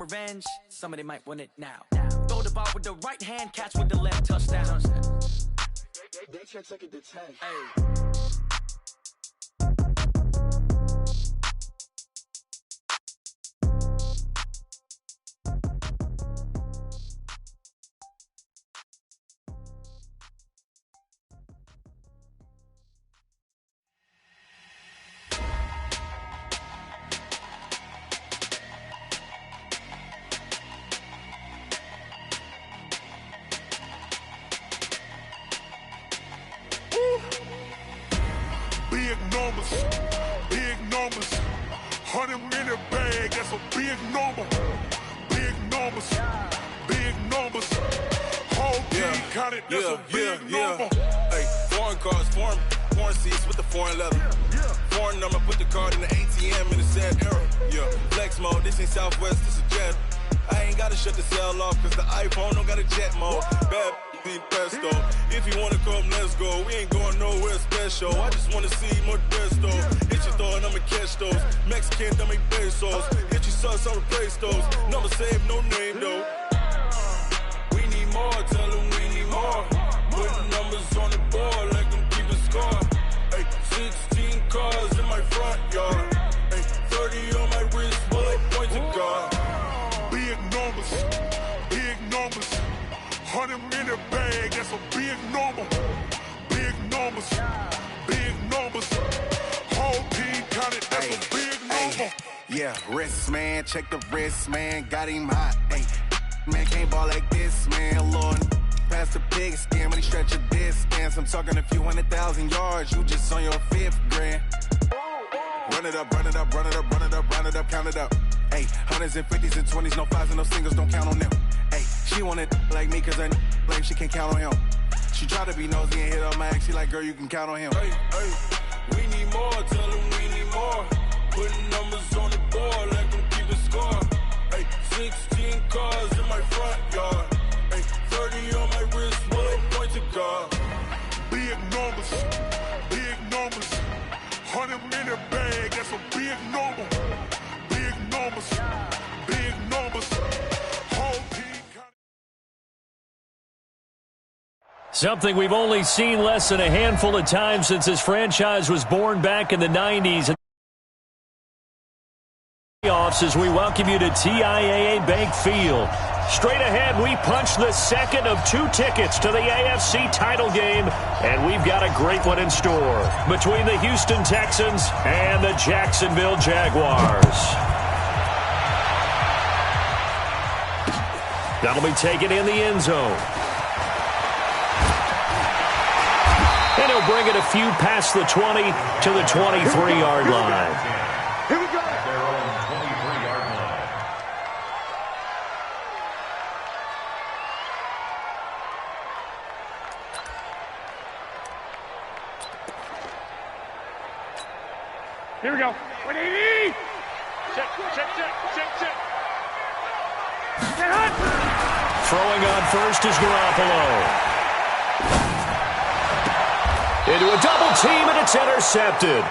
revenge, somebody might win it now. Throw the ball with the right hand, catch with the left, touchdown. They should take it to 10. Hey. Big numbers, 100-minute bag, that's a big number. Big numbers, whole team counted, that's a big number. Hey, foreign cars, foreign seats with the foreign leather. Foreign number, put the card in the ATM in the sad era. Yeah, flex mode, this ain't Southwest, this is Jet. I ain't gotta shut the cell off, cause the iPhone don't got a jet mode. Bad need pesto. If you wanna come, let's go. We ain't going nowhere special. I just wanna see more desto. Hit your throw and I'ma catch those. Mexican, dummy pesos. Hit your sauce, I'll replace those. Number save, no name though. We need more, tell them we need more. Putting numbers on the board like them keeping score. Hey, 16 cars in my front yard. Hey, 30 on my wrist, while I point to God. Big numbers, 100-minute bag, that's a big number. Big numbers, whole team counted, that's a big number. Yeah, wrist man, check the wrist man, got him hot. Hey, man can't ball like this, man. Lord, past the pig skin, when he stretch a distance. I'm talking a few 100,000 yards, you just on your 5th grand. Run it up, count it up. Hey, hundreds and 50s and 20s, no 5s and no singles, don't count on them. Hey, she want it like me, cause her like she can't count on him. She try to be nosy and hit up my ex, she like, girl, you can count on him. Hey, we need more, tell them we need more. Putting numbers on the board like them keeping score. Hey, 16 cars in my front yard. Hey, 30 on my wrist, while I point to God. Big numbers, 100-minute bag, that's a big number. Big numbers, whole team. Something we've only seen less than a handful of times since this franchise was born back in the 90s. As we welcome you to TIAA Bank Field. Straight ahead, we punch the second of 2 tickets to the AFC title game, and we've got a great one in store between the Houston Texans and the Jacksonville Jaguars. That'll be taken in the end zone. And he'll bring it a few past the 20 to the 23-yard line. Here we go. Here we go. 180. Check. Get hot. Throwing on first is Garoppolo. Into a double team, and it's intercepted.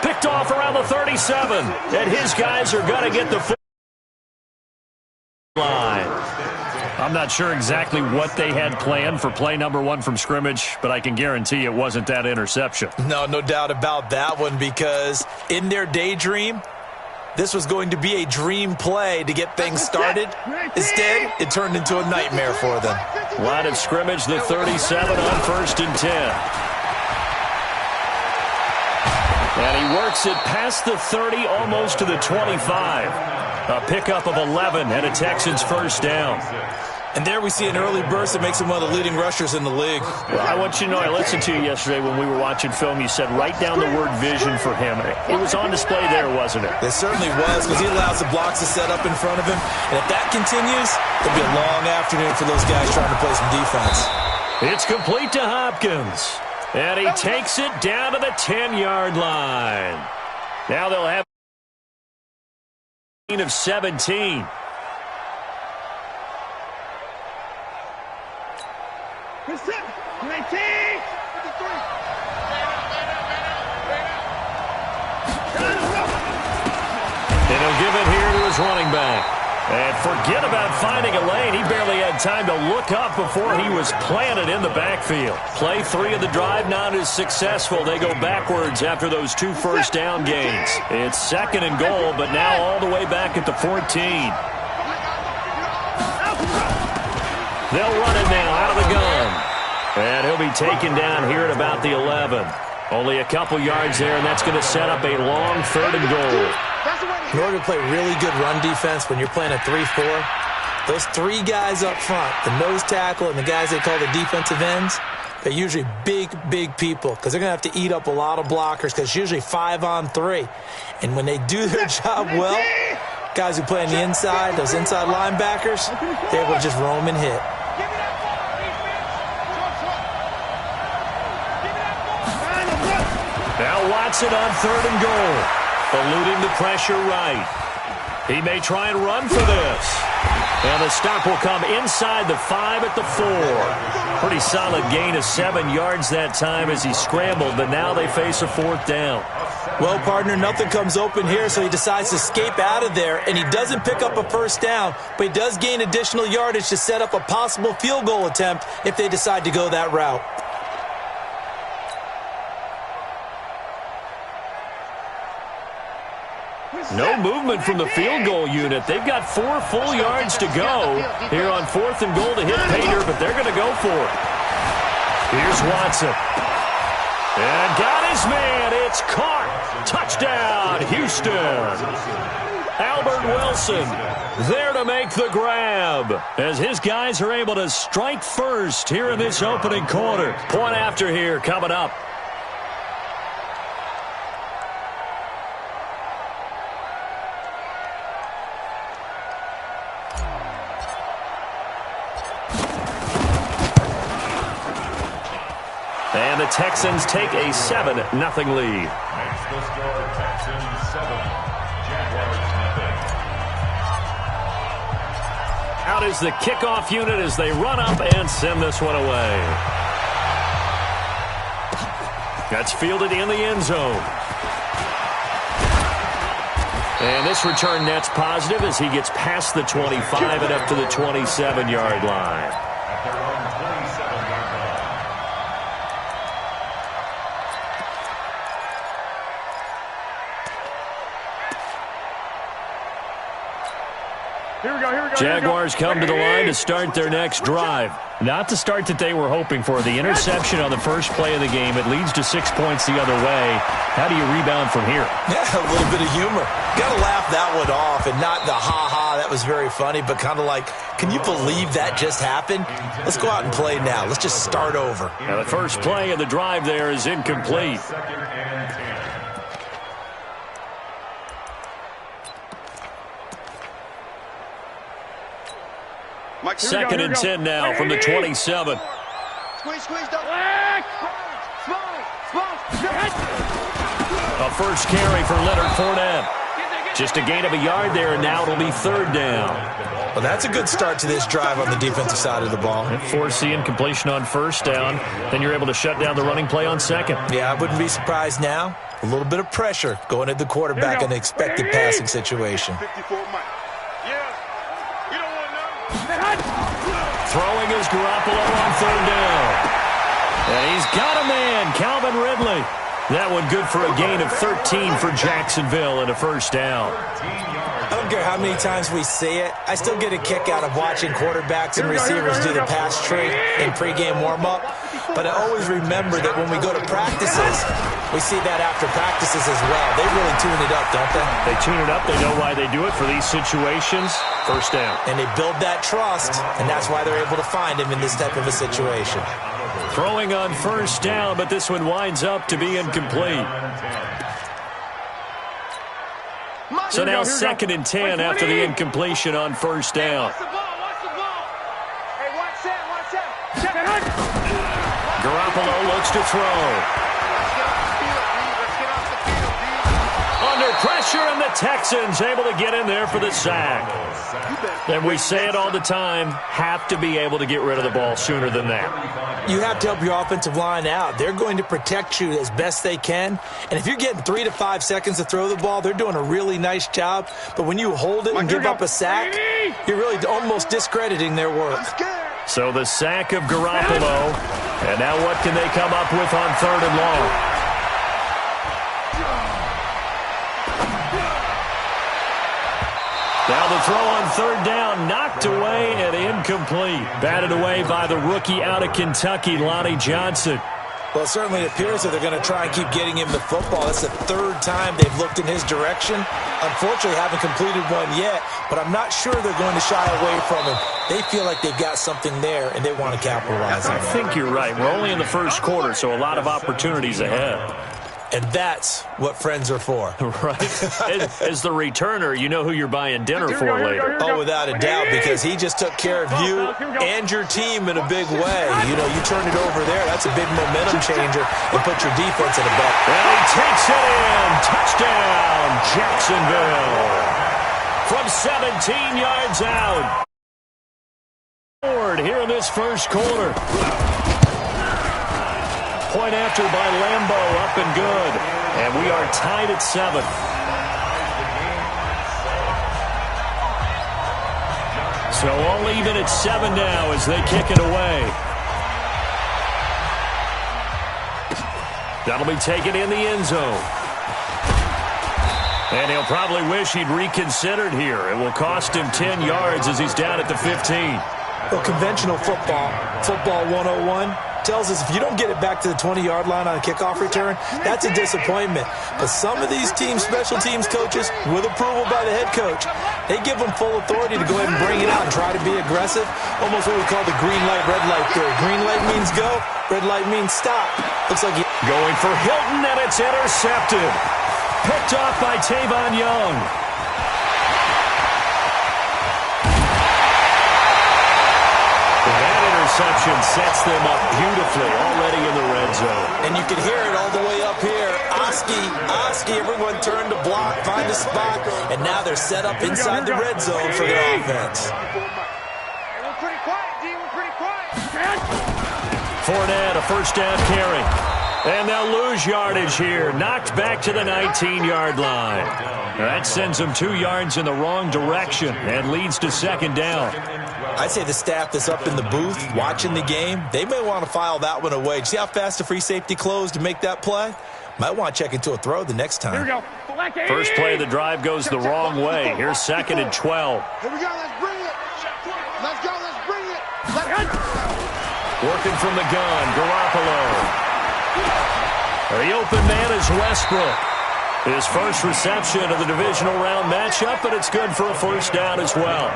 Picked off around the 37, and his guys are going to get the line. I'm not sure exactly what they had planned for play number 1 from scrimmage, but I can guarantee it wasn't that interception. No doubt about that one, because in their daydream, this was going to be a dream play to get things started. Instead, it turned into a nightmare for them. Line of scrimmage, the 37 on 1st and 10. And he works it past the 30, almost to the 25. A pickup of 11 and a Texans first down. And there we see an early burst that makes him one of the leading rushers in the league. Well, I want you to know, I listened to you yesterday when we were watching film. You said write down the word vision for him. It was on display there, wasn't it? It certainly was, because he allows the blocks to set up in front of him. And if that continues, it'll be a long afternoon for those guys trying to play some defense. It's complete to Hopkins. And he takes it down to the 10-yard line. Now they'll have a of 17. Good set. 19. 53. And he'll give it here to his running back. And forget about finding a lane. He barely had time to look up before he was planted in the backfield. Play 3 of the drive not as successful. They go backwards after those 2 first down gains. It's 2nd and goal, but now all the way back at the 14. They'll run it now out of the gun. And he'll be taken down here at about the 11. Only a couple yards there, and that's going to set up a long 3rd and goal. In order to play really good run defense when you're playing a 3-4, those 3 guys up front, the nose tackle and the guys they call the defensive ends, they're usually big people because they're going to have to eat up a lot of blockers because it's usually 5-on-3. And when they do their job well, guys who play on the inside, those inside linebackers, they're able to just roam and hit. Now Watson on 3rd and goal. Eluding the pressure right. He may try and run for this. And the stop will come inside the 5 at the 4. Pretty solid gain of 7 yards that time as he scrambled, but now they face a 4th down. Well, partner, nothing comes open here, so he decides to escape out of there, and he doesn't pick up a 1st down, but he does gain additional yardage to set up a possible field goal attempt if they decide to go that route. No movement from the field goal unit. They've got 4 full yards to go here on 4th and goal to hit Pater, but they're going to go for it. Here's Watson. And got his man. It's caught. Touchdown, Houston. Albert Wilson there to make the grab as his guys are able to strike first here in this opening quarter. Point after here coming up. And the Texans take a 7-0 lead. Makes the score Texans 7, Jaguars 0. Out is the kickoff unit as they run up and send this one away. That's fielded in the end zone. And this return net's positive as he gets past the 25 and up to the 27-yard line. At their own 27-yard line. Here we go. Jaguars come to the line to start their next drive. Not the start that they were hoping for. The interception on the first play of the game. It leads to 6 points the other way. How do you rebound from here? Yeah, a little bit of humor. Got to laugh that one off and not the ha-ha, that was very funny, but kind of like, can you believe that just happened? Let's go out and play now. Let's just start over. Now the first play of the drive there is incomplete. 2nd and 10. Second and 10 now from the 27. Squeeze, don't. A first carry for Leonard Fournette. Just a gain of a yard there, and now it'll be 3rd down. Well, that's a good start to this drive on the defensive side of the ball. Force the incompletion on 1st down. Then you're able to shut down the running play on 2nd. Yeah, I wouldn't be surprised now. A little bit of pressure going at the quarterback in an expected passing situation. Throwing is Garoppolo on 3rd down. And he's got a man, Calvin Ridley. That one good for a gain of 13 for Jacksonville and a 1st down. I don't care how many times we see it. I still get a kick out of watching quarterbacks and receivers do the pass tree in pregame warm-up. But I always remember that when we go to practices, we see that after practices as well. They really tune it up, don't they? They tune it up. They know why they do it for these situations. 1st down. And they build that trust, and that's why they're able to find him in this type of a situation. Throwing on 1st down, but this one winds up to be incomplete. So now 2nd and 10 after the incompletion on 1st down. Garoppolo looks to throw. under pressure, and the Texans able to get in there for the sack. And we say it all the time, have to be able to get rid of the ball sooner than that. You have to help your offensive line out. They're going to protect you as best they can. And if you're getting 3 to 5 seconds to throw the ball, they're doing a really nice job. But when you hold it and give up a sack, you're really almost discrediting their work. So the sack of Garoppolo. And now what can they come up with on 3rd and long? Now the throw on 3rd down, knocked away and incomplete. Batted away by the rookie out of Kentucky, Lonnie Johnson. Well, it certainly appears that they're going to try and keep getting him the football. That's the 3rd time they've looked in his direction. Unfortunately, haven't completed one yet, but I'm not sure they're going to shy away from him. They feel like they've got something there, and they want to capitalize on it. I think you're right. We're only in the 1st quarter, so a lot of opportunities ahead. And that's what friends are for. Right. As the returner, you know who you're buying dinner for later. Oh, without a doubt, because he just took care of you and your team in a big way. You know, you turn it over there, that's a big momentum changer, and put your defense in a bet. And he takes it in. Touchdown, Jacksonville. From 17 yards out. Here in this 1st quarter. Point after by Lambo, up and good. And we are tied at 7. So all even at 7 now as they kick it away. That'll be taken in the end zone. And he'll probably wish he'd reconsidered here. It will cost him 10 yards as he's down at the 15. Well, conventional football 101, tells us if you don't get it back to the 20-yard line on a kickoff return, that's a disappointment. But some of these teams, special teams coaches, with approval by the head coach, they give them full authority to go ahead and bring it out and try to be aggressive. Almost what we call the green light, red light theory. Green light means go, red light means stop. Looks like going for Hilton, and it's intercepted. Picked off by Tavon Young. Interception sets them up beautifully already in the red zone. And you can hear it all the way up here. Oski, everyone turned to block, find a spot, and now they're set up inside the red zone for their offense. We're pretty quiet, D. We're pretty quiet. Fournette, a 1st down carry. And they'll lose yardage here. Knocked back to the 19-yard line. That sends them 2 yards in the wrong direction and leads to 2nd down. I'd say the staff that's up in the booth watching the game, they may want to file that one away. See how fast the free safety closed to make that play? Might want to check into a throw the next time. Here we go. First play of the drive goes the wrong way. Here's 2nd and 12. Here we go. Let's bring it. Let's go. Let's bring it. Working from the gun, Garoppolo. The open man is Westbrook. His first reception of the divisional round matchup, but it's good for a 1st down as well.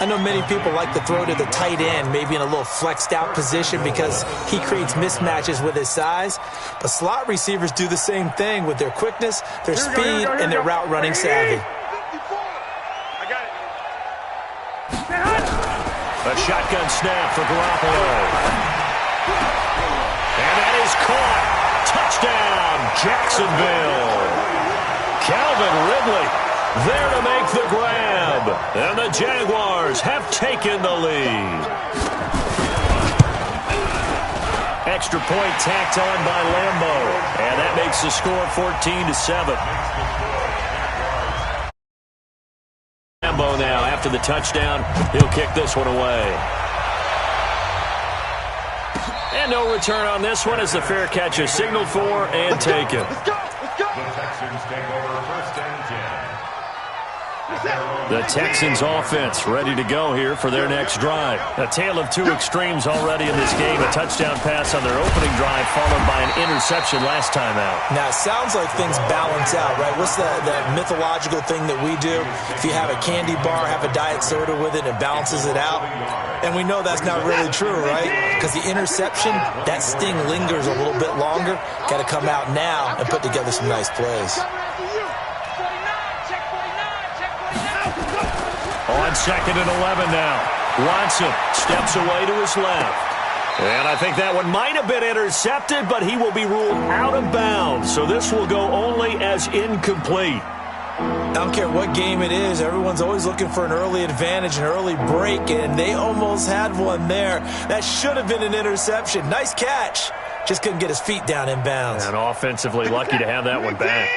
I know many people like to throw to the tight end, maybe in a little flexed out position because he creates mismatches with his size. But slot receivers do the same thing with their quickness, their speed, and their route running savvy. A shotgun snap for Garoppolo. And that is caught. Touchdown, Jacksonville. Calvin Ridley there to make the grab. And the Jaguars have taken the lead. Extra point tacked on by Lambo. And that makes the score 14-7. Lambo now, after the touchdown, he'll kick this one away. And no return on this one as the fair catch is signaled for and taken. Let's go. The Texans take over 1st and 10. The Texans offense ready to go here for their next drive. A tale of 2 extremes already in this game. A touchdown pass on their opening drive followed by an interception last time out. Now, it sounds like things balance out, right? What's that mythological thing that we do? If you have a candy bar, have a diet soda with it, it balances it out. And we know that's not really true, right? Because the interception, that sting lingers a little bit longer. Got to come out now and put together some nice plays. On 2nd and 11 now. Watson steps away to his left. And I think that one might have been intercepted, but he will be ruled out of bounds. So this will go only as incomplete. I don't care what game it is. Everyone's always looking for an early advantage, an early break, and they almost had one there. That should have been an interception. Nice catch. Just couldn't get his feet down in bounds. And offensively lucky to have that one back.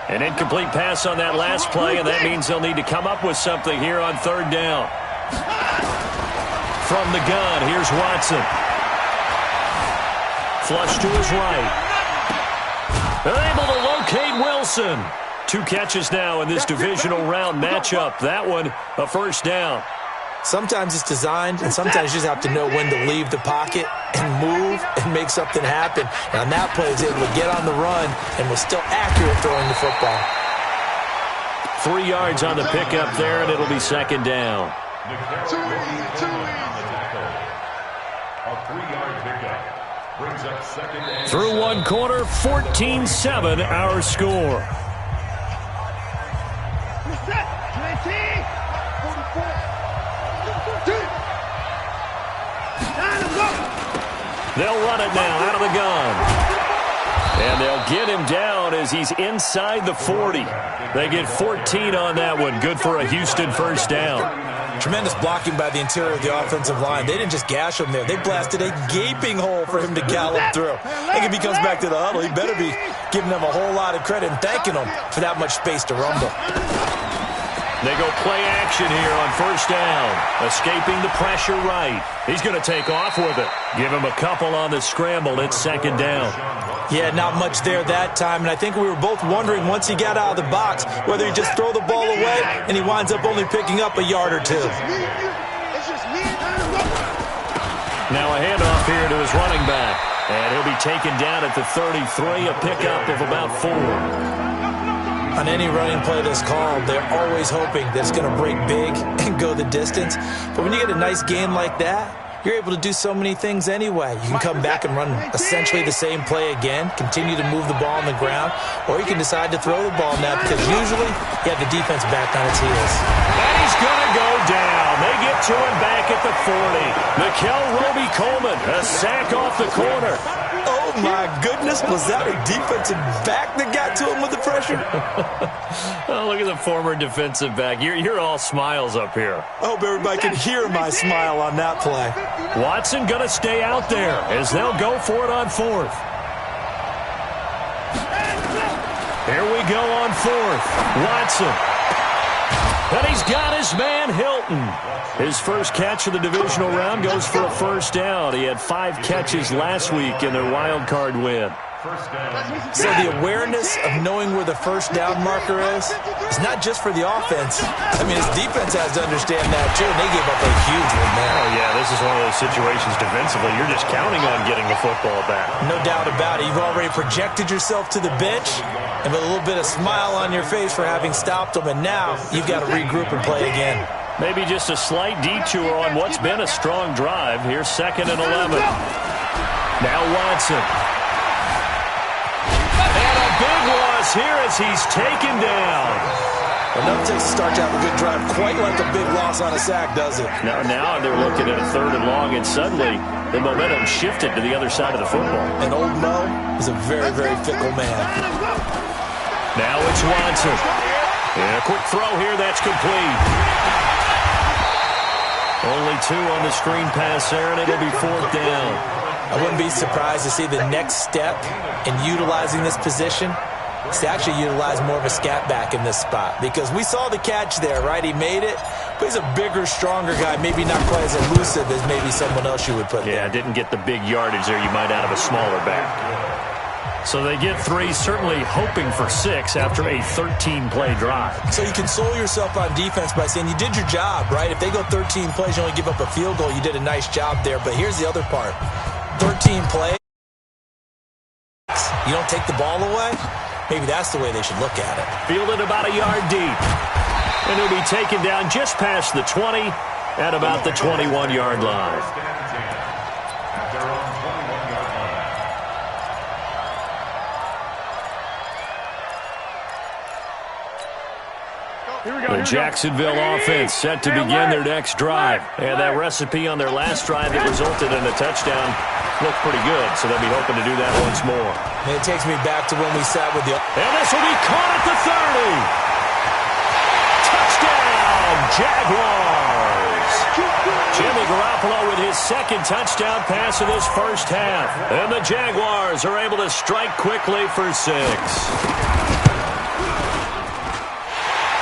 An incomplete pass on that last play, and that means they'll need to come up with something here on third down. From the gun, here's Watson. Flush to his right. They're able to locate Wilson. 2 catches now in this divisional round matchup. That one, a first down. Sometimes it's designed, and sometimes you just have to know when to leave the pocket and move and make something happen. And on that play, he was able to get on the run and was still accurate throwing the football. 3 yards on the pickup there, and it'll be second down. Too easy. A 3-yard pickup brings up second and Through one quarter, 14-7 our score. They'll run it now out of the gun. And they'll get him down as he's inside the 40. They get 14 on that one. Good for a Houston first down. Tremendous blocking by the interior of the offensive line. They didn't just gash him there. They blasted a gaping hole for him to gallop through. I think if he comes back to the huddle, he better be giving them a whole lot of credit and thanking them for that much space to rumble. They go play action here on first down. Escaping the pressure right. He's going to take off with it. Give him a couple on the scramble. It's second down. Yeah, not much there that time, and I think we were both wondering once he got out of the box whether he'd just throw the ball away, and he winds up only picking up a yard or 2. Now a handoff here to his running back, and he'll be taken down at the 33, a pickup of about 4. On any running play that's called, they're always hoping that it's going to break big and go the distance. But when you get a nice gain like that, you're able to do so many things anyway. You can come back and run essentially the same play again, continue to move the ball on the ground, or you can decide to throw the ball now because usually you have the defense back on its heels. And he's going to go down. They get to him back at the 40. Mikel Roby-Coleman, a sack off the corner. Oh, my goodness. Was that a defensive back that got to him with the pressure? Oh, look at the former defensive back. You're all smiles up here. I hope everybody can hear my smile on that play. Watson going to stay out there as they'll go for it on 4th. Here we go on 4th. Watson. And he's got his man Hilton. His first catch of the divisional round goes for a first down. He had 5 catches last week in their wild card win. So the awareness of knowing where the first down marker is not just for the offense. I mean, his defense has to understand that, too, and they gave up a huge one there. Oh, yeah, this is one of those situations defensively. You're just counting on getting the football back. No doubt about it. You've already projected yourself to the bench and with a little bit of smile on your face for having stopped them, and now you've got to regroup and play again. Maybe just a slight detour on what's been a strong drive. Here's 2nd and 11. Now Watson. And a big loss here as he's taken down. Well, nothing takes a start to have a good drive quite like a big loss on a sack, does it? Now they're looking at a 3rd and long, and suddenly the momentum shifted to the other side of the football. And old Mo is a very, very fickle man. Now it's Watson. And a quick throw here, that's complete. Only 2 on the screen pass there, and it'll be 4th down. I wouldn't be surprised to see the next step in utilizing this position is to actually utilize more of a scat back in this spot. Because we saw the catch there, right? He made it, but he's a bigger, stronger guy, maybe not quite as elusive as maybe someone else you would put there. Yeah, didn't get the big yardage there you might out of a smaller back. So they get 3, certainly hoping for 6 after a 13-play drive. So you console yourself on defense by saying you did your job, right? If they go 13 plays, you only give up a field goal, you did a nice job there. But here's the other part. 13 plays, you don't take the ball away? Maybe that's the way they should look at it. Fielded about a yard deep. And he'll be taken down just past the 20 at about the 21-yard line. The Jacksonville offense set to begin their next drive. And that recipe on their last drive that resulted in a touchdown looked pretty good, so they'll be hoping to do that once more. And it takes me back to when we sat with the... And this will be caught at the 30. Touchdown, Jaguars. Jimmy Garoppolo with his second touchdown pass of this first half. And the Jaguars are able to strike quickly for 6.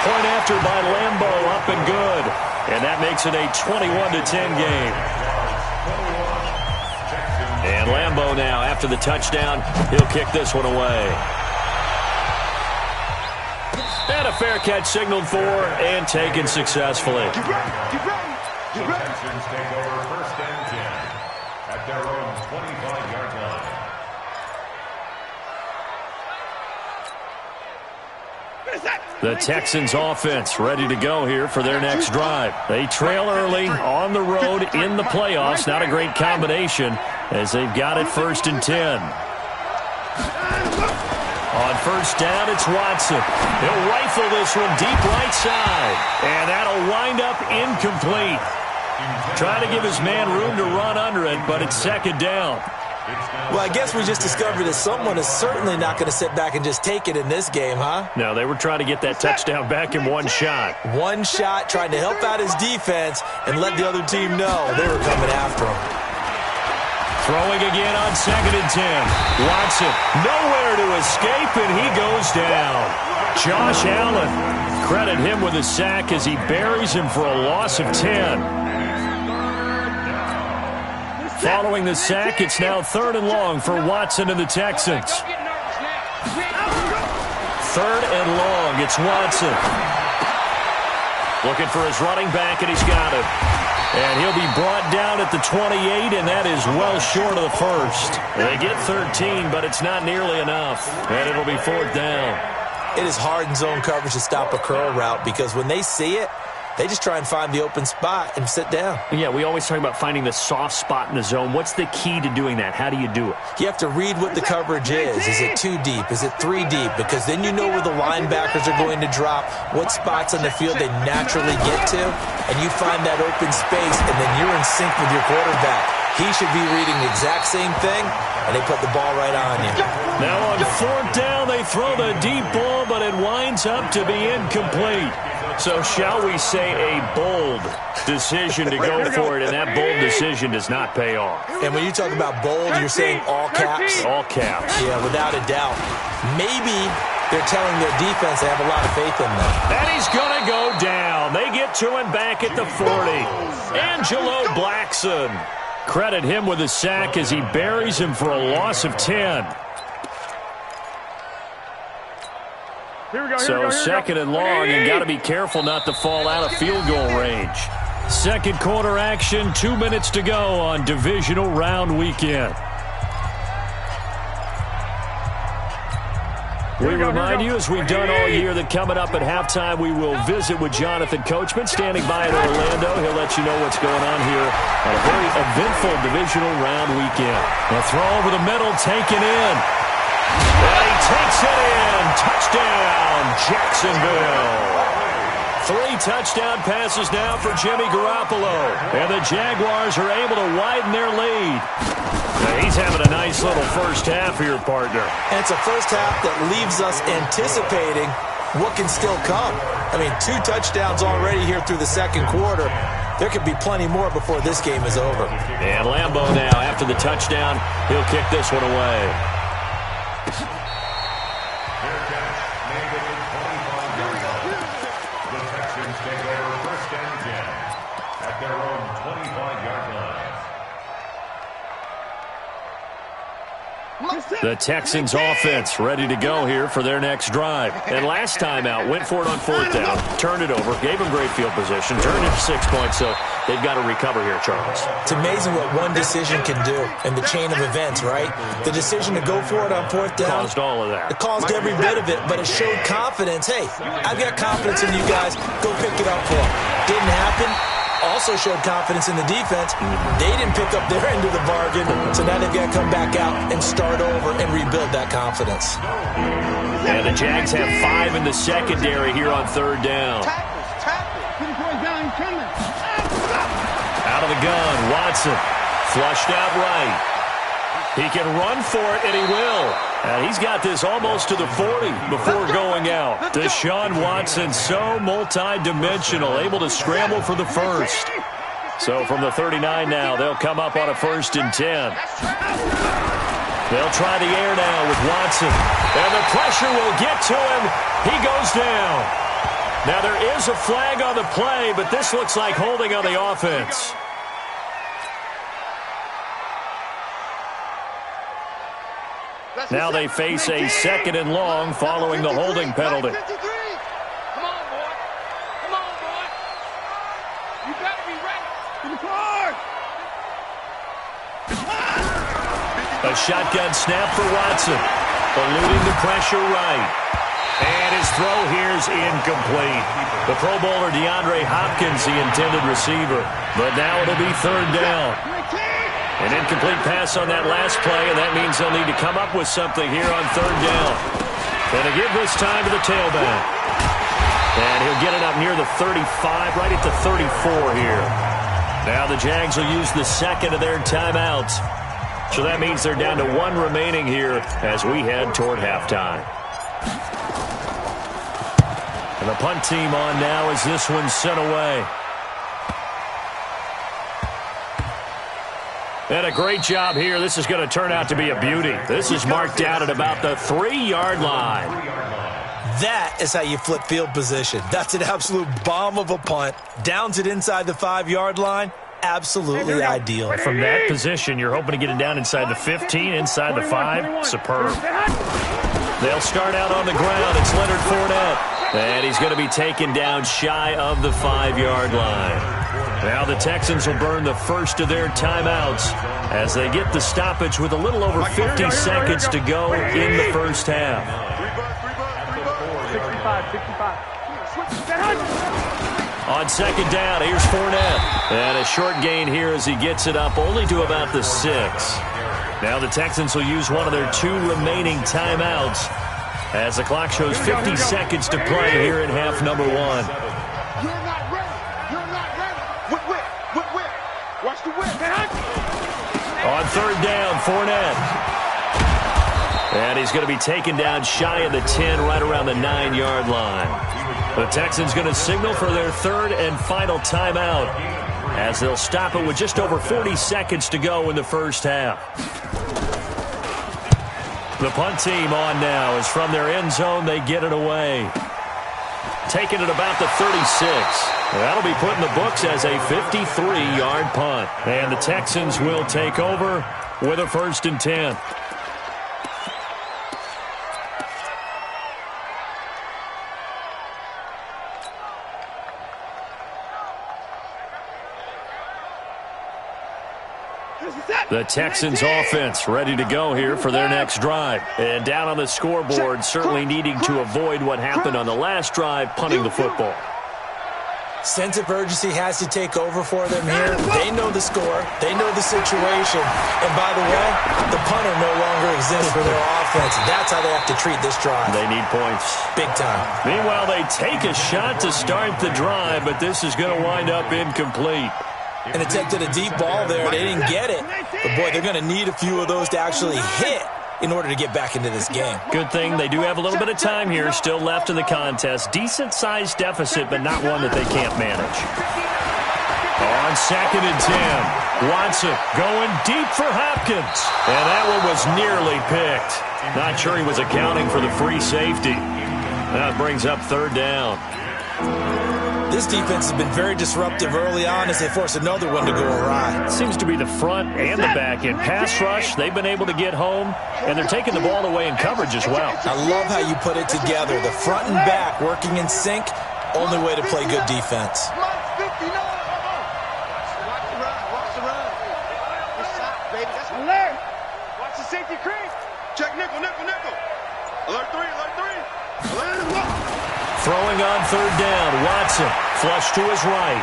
Point after by Lambo, up and good. And that makes it a 21-10 game. And Lambo now, after the touchdown, he'll kick this one away. And a fair catch signaled for and taken successfully. Get ready. The Texans take over 1st and 10 at their own 25-yard line. The Texans offense ready to go here for their next drive. They trail early on the road in the playoffs. Not a great combination as they've got it 1st and 10. On 1st down, it's Watson. He'll rifle this one deep right side. And that'll wind up incomplete. Trying to give his man room to run under it, but it's 2nd down. Well, I guess we just discovered that someone is certainly not going to sit back and just take it in this game, huh? No, they were trying to get that touchdown back in one shot. One shot, trying to help out his defense and let the other team know they were coming after him. Throwing again on 2nd and 10. Watson, nowhere to escape, and he goes down. Josh Allen, credit him with a sack as he buries him for a loss of 10. Following the sack, it's now 3rd and long for Watson and the Texans. 3rd and long, it's Watson. Looking for his running back, and he's got it. And he'll be brought down at the 28, and that is well short of the 1st. They get 13, but it's not nearly enough. And it'll be 4th down. It is hard in zone coverage to stop a curl route because when they see it, they just try and find the open spot and sit down. Yeah, we always talk about finding the soft spot in the zone. What's the key to doing that? How do you do it? You have to read what the coverage is. Is it 2 deep? Is it 3 deep? Because then you know where the linebackers are going to drop, what spots on the field they naturally get to, and you find that open space, and then you're in sync with your quarterback. He should be reading the exact same thing, and they put the ball right on you. Now on 4th down, they throw the deep ball, but it winds up to be incomplete. So shall we say a bold decision to go for it, and that bold decision does not pay off. And when you talk about bold, you're saying all caps? All caps. Yeah, without a doubt. Maybe they're telling their defense they have a lot of faith in them. And he's going to go down. They get to him back at the 40. Angelo Blackson. Credit him with a sack as he buries him for a loss of 10. So 2nd and long, and got to be careful not to fall out of field goal range. 2nd quarter action, 2 minutes to go on divisional round weekend. We remind you, as we've done all year, that coming up at halftime, we will visit with Jonathan Coachman, standing by in Orlando. He'll let you know what's going on here on a very eventful divisional round weekend. A throw over the middle, taken in. And he takes it in. Touchdown, Jacksonville. 3 touchdown passes now for Jimmy Garoppolo. And the Jaguars are able to widen their lead. Now he's having a nice little first half here, partner. And it's a first half that leaves us anticipating what can still come. I mean, 2 touchdowns already here through the 2nd quarter. There could be plenty more before this game is over. And Lambo now, after the touchdown, he'll kick this one away. The Texans offense ready to go here for their next drive. And last time out, went for it on 4th down, turned it over, gave them great field position, turned it 6 points, so they've got to recover here, Charles. It's amazing what one decision can do in the chain of events, right? The decision to go for it on 4th down. Caused all of that. It caused every bit of it, but it showed confidence. Hey, I've got confidence in you guys. Go pick it up for them. Didn't happen. All also showed confidence in the defense. They didn't pick up their end of the bargain, so now they've got to come back out and start over and rebuild that confidence. And the Jags have 5 in the secondary here on third down. Out of the gun, Watson. Flushed out right. He can run for it, and he will. And he's got this almost to the 40 before going out. Deshaun Watson, so multi-dimensional, able to scramble for the first. So from the 39 now, they'll come up on a 1st and 10. They'll try the air now with Watson. And the pressure will get to him. He goes down. Now there is a flag on the play, but this looks like holding on the offense. Now they face a 2nd and long following the holding penalty. Come on, boy. Come on, boy. You better be ready. To the court. A shotgun snap for Watson. Eluding the pressure right. And his throw here is incomplete. The Pro Bowler DeAndre Hopkins, the intended receiver. But now it'll be 3rd down. An incomplete pass on that last play, and that means they'll need to come up with something here on 3rd down. And to give this time to the tailback. And he'll get it up near the 35, right at the 34 here. Now the Jags will use the 2nd of their timeouts. So that means they're down to 1 remaining here as we head toward halftime. And the punt team on now as this one's sent away. And a great job here. This is going to turn out to be a beauty. This is marked out at about the 3-yard line. That is how you flip field position. That's an absolute bomb of a punt. Downs it inside the 5-yard line. Absolutely ideal. From that position, you're hoping to get it down inside the 15, inside the 5. Superb. They'll start out on the ground. It's Leonard Fournette. And he's going to be taken down shy of the 5-yard line. Now the Texans will burn the first of their timeouts as they get the stoppage with a little over 50 seconds to go in the first half. 65. On 2nd down, here's Fournette. And a short gain here as he gets it up only to about the 6. Now the Texans will use one of their 2 remaining timeouts as the clock shows 50 seconds to play here in half number 1. On 3rd down, Fournette. And he's going to be taken down shy of the 10, right around the 9-yard line. The Texans going to signal for their 3rd and final timeout as they'll stop it with just over 40 seconds to go in the first half. The punt team on now is from their end zone. They get it away. Taking it about the 36. That'll be put in the books as a 53-yard punt. And the Texans will take over with a 1st and 10. The Texans offense ready to go here for their next drive. And down on the scoreboard, certainly needing to avoid what happened on the last drive, punting the football. Sense of urgency has to take over for them here. They know the score. They know the situation. And by the way, the punter no longer exists for their offense. That's how they have to treat this drive. They need points. Big time. Meanwhile, they take a shot to start the drive, but this is going to wind up incomplete. And attempted a deep ball there. They didn't get it. But, boy, they're going to need a few of those to actually hit in order to get back into this game. Good thing they do have a little bit of time here still left in the contest. Decent-sized deficit, but not one that they can't manage. On 2nd and 10, Watson going deep for Hopkins. And that one was nearly picked. Not sure he was accounting for the free safety. That brings up 3rd down. This defense has been very disruptive early on as they force another one to go awry. Seems to be the front and the back. In pass rush, they've been able to get home, and they're taking the ball away in coverage as well. I love how you put it together. The front and back working in sync, only way to play good defense. Watch the safety creep. Check nickel. Alert 3. Throwing on 3rd down, Watson, flush to his right.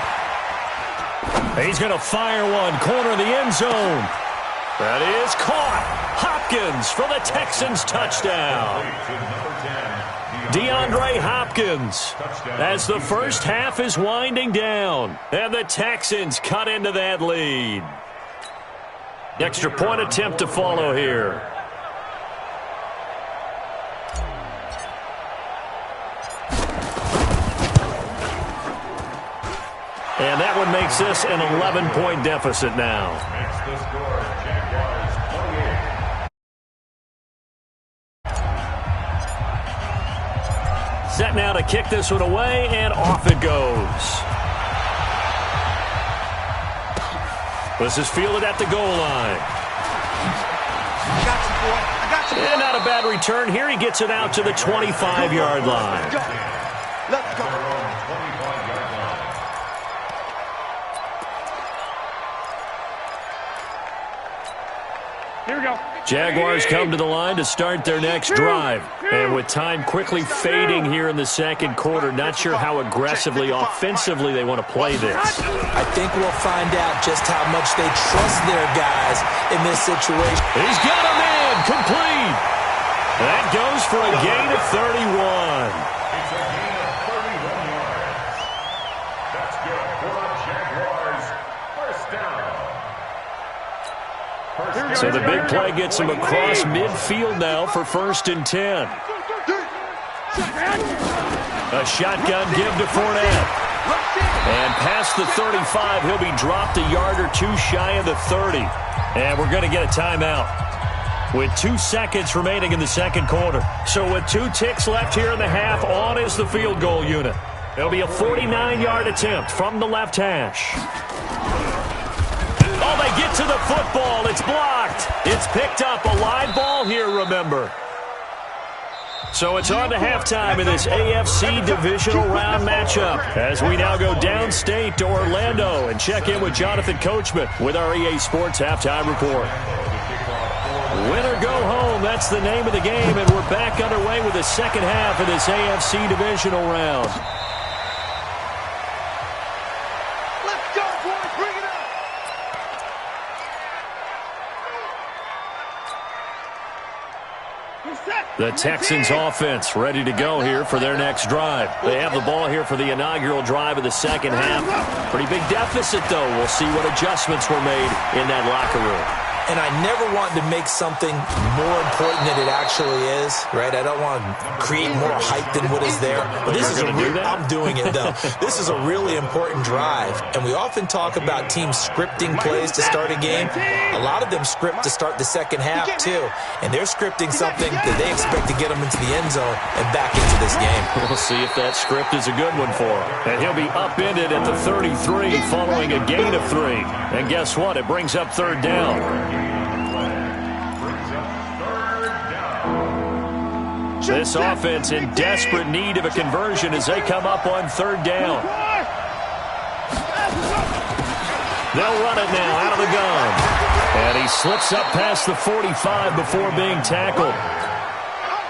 He's going to fire one, corner of the end zone. That is caught. Hopkins for the Texans touchdown. DeAndre Hopkins as the first half is winding down. And the Texans cut into that lead. Extra point attempt to follow here. And that one makes this an 11-point deficit now. Makes the score Jaguars 28. Set now to kick this one away, and off it goes. This is fielded at the goal line. I got you, boy. I got you, boy. And not a bad return here. He gets it out to the 25-yard line. Let's go. Here we go. Jaguars come to the line to start their next drive. And with time quickly fading here in the second quarter, not sure how aggressively, offensively they want to play this. I think we'll find out just how much they trust their guys in this situation. He's got him in, complete. That goes for a gain of 31. It's a gain of 31 yards. That's good for the Jaguars. First down. So the big play gets him across midfield now for 1st and 10. A shotgun give to Fournette. And past the 35, he'll be dropped a yard or two shy of the 30. And we're going to get a timeout with 2 seconds remaining in the second quarter. So with 2 ticks left here in the half, on is the field goal unit. It'll be a 49-yard attempt from the left hash. Oh, they get to the football. It's blocked. It's picked up. A live ball here, remember. So it's on to halftime in this AFC divisional round matchup as we now go downstate to Orlando and check in with Jonathan Coachman with our EA Sports Halftime Report. Win or go home, that's the name of the game, and we're back underway with the second half of this AFC divisional round. The Texans offense ready to go here for their next drive. They have the ball here for the inaugural drive of the second half. Pretty big deficit, though. We'll see what adjustments were made in that locker room. And I never want to make something more important than it actually is, right? I don't want to create more hype than what is there. But this is I'm doing it, though. This is a really important drive. And we often talk about teams scripting plays to start a game. A lot of them script to start the second half, too. And they're scripting something that they expect to get them into the end zone and back into this game. We'll see if that script is a good one for him. And he'll be upended at the 33 following a gain of 3. And guess what? It brings up third down. This offense in desperate need of a conversion as they come up on third down. They'll run it now out of the gun. And he slips up past the 45 before being tackled.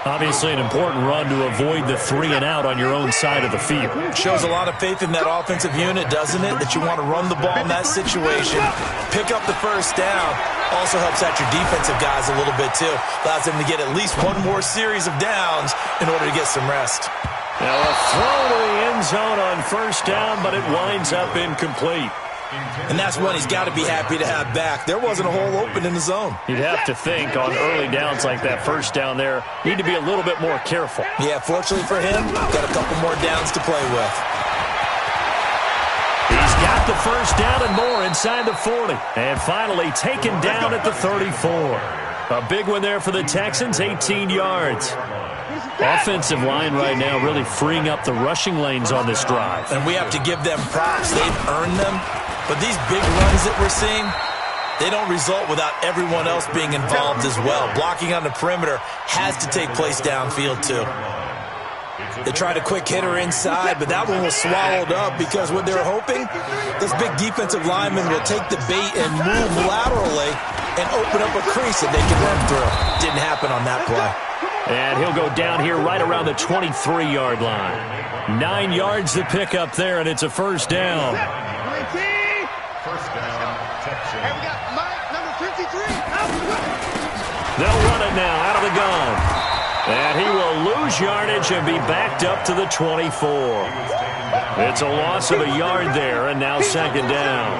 Obviously an important run to avoid the 3 and out on your own side of the field. Shows a lot of faith in that offensive unit, doesn't it? That you want to run the ball in that situation. Pick up the first down. Also helps out your defensive guys a little bit, too. Allows them to get at least one more series of downs in order to get some rest. Now a throw to the end zone on first down, but it winds up incomplete. And that's one he's got to be happy to have back. There wasn't a hole open in the zone. You'd have to think on early downs like that first down there, need to be a little bit more careful. Yeah, fortunately for him, got a couple more downs to play with. He's got the first down and more inside the 40. And finally taken down at the 34. A big one there for the Texans, 18 yards. Offensive line right now really freeing up the rushing lanes on this drive. And we have to give them props. They've earned them. But these big runs that we're seeing, they don't result without everyone else being involved as well. Blocking on the perimeter has to take place downfield, too. They tried a quick hitter inside, but that one was swallowed up because what they're hoping, this big defensive lineman will take the bait and move laterally and open up a crease that they can run through. Didn't happen on that play. And he'll go down here right around the 23-yard line. 9 yards to pick up there, and it's a first down. First down, Texans. Hey, we got Mike, number 53. They'll run it now out of the gun. And he will lose yardage and be backed up to the 24. It's a loss of a yard there, and now second down.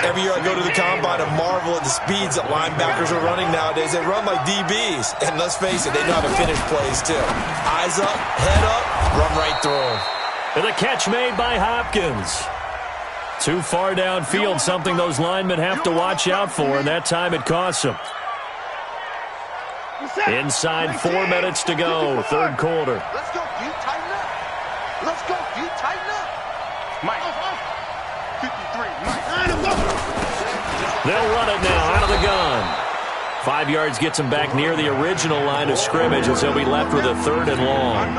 Every year I go to the combine and marvel at the speeds that linebackers are running nowadays. They run like DBs. And let's face it, they know how to finish plays too. Eyes up, head up, run right through them. And the catch made by Hopkins. Too far downfield, something those linemen have to watch out for, and that time it costs them. Inside 4 minutes to go, third quarter. Let's go, you tighten up. Let's go, you tighten up. Mike, 53, Mike. They'll run it now out of the gun. 5 yards gets them back near the original line of scrimmage as they'll be left with a third and long.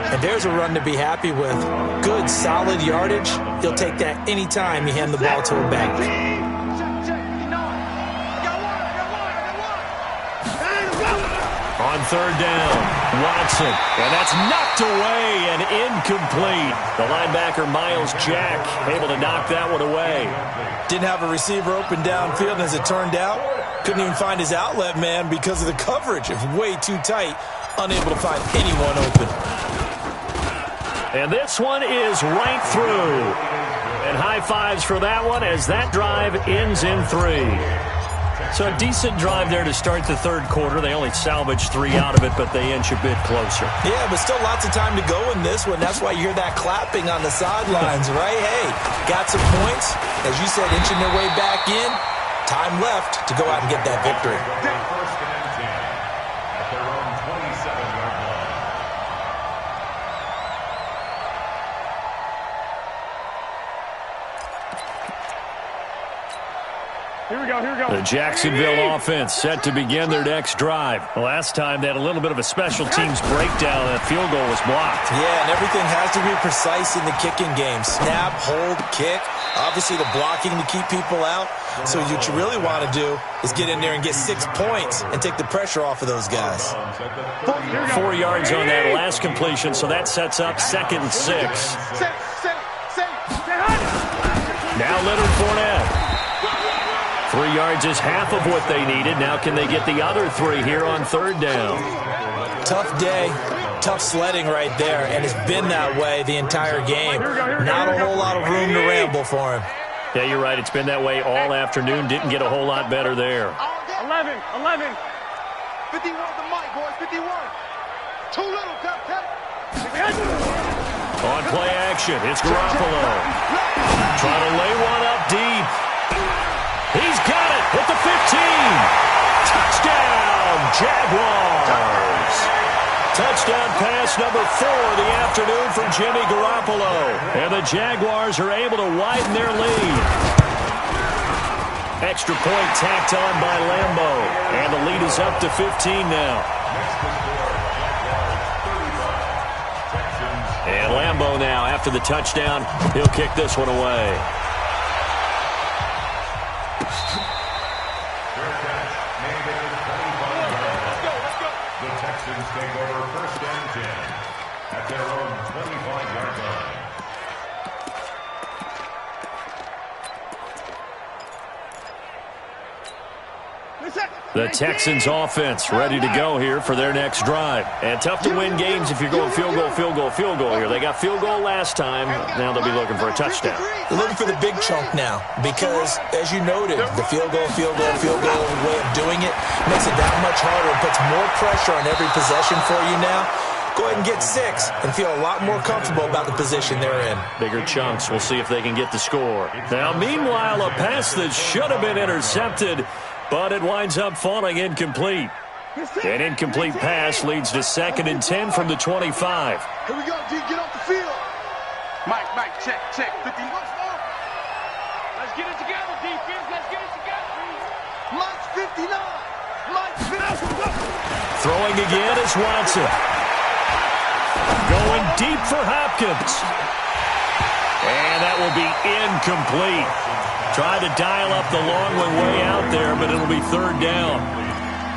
And there's a run to be happy with. Good, solid yardage. You'll take that anytime you hand the ball to a back. On third down, Watson. And that's knocked away and incomplete. The linebacker, Miles Jack, able to knock that one away. Didn't have a receiver open downfield, and as it turned out, couldn't even find his outlet man because of the coverage. It was way too tight, unable to find anyone open. And this one is right through. And high fives for that one as that drive ends in 3. So a decent drive there to start the third quarter. They only salvaged 3 out of it, but they inch a bit closer. Yeah, but still lots of time to go in this one. That's why you hear that clapping on the sidelines, right? Hey, got some points. As you said, inching their way back in. Time left to go out and get that victory. First and 10 at their own 27-yard line. Here we go, here we go. The Jacksonville offense set to begin their next drive. The last time they had a little bit of a special teams breakdown. That field goal was blocked. Yeah, and everything has to be precise in the kicking game. Snap, hold, kick. Obviously the blocking to keep people out. So what you really want to do is get in there and get 6 points and take the pressure off of those guys. 4 yards on that last completion, so that sets up 2nd and 6. Now Leonard Fournette. 3 yards is half of what they needed. Now can they get the other 3 here on third down? Tough day, tough sledding right there, and it's been that way the entire game. Not a whole lot of room to ramble for him. Yeah, you're right. It's been that way all afternoon. Didn't get a whole lot better there. 11. 51 the mic, boys, 51. Too little, cut. On play action, it's Garoppolo. Trying to lay one up deep. He's got it at the 15. Touchdown, Jaguars. Touchdown pass number 4 of the afternoon for Jimmy Garoppolo. And the Jaguars are able to widen their lead. Extra point tacked on by Lambo. And the lead is up to 15 now. And Lambo now, after the touchdown, he'll kick this one away. The Texans take over first and 10 at their own 25-yard line. The Texans offense ready to go here for their next drive. And tough to win games if you're going field goal here. They got field goal last time. Now they'll be looking for a touchdown. They're looking for the big chunk now because, as you noted, the field goal way of doing it makes it that much harder and puts more pressure on every possession for you now. Go ahead and get 6 and feel a lot more comfortable about the position they're in. Bigger chunks. We'll see if they can get the score. Now, meanwhile, a pass that should have been intercepted, but it winds up falling incomplete. An incomplete pass leads to 2nd and 10 from the 25. Here we go, D, get off the field. Mike, check. 50. Let's get it together, defense. Let's get it together. Mike's 59. Mike's 59. Throwing again is Watson. Going deep for Hopkins. And that will be incomplete. Tried to dial up the long one way out there, but it'll be third down.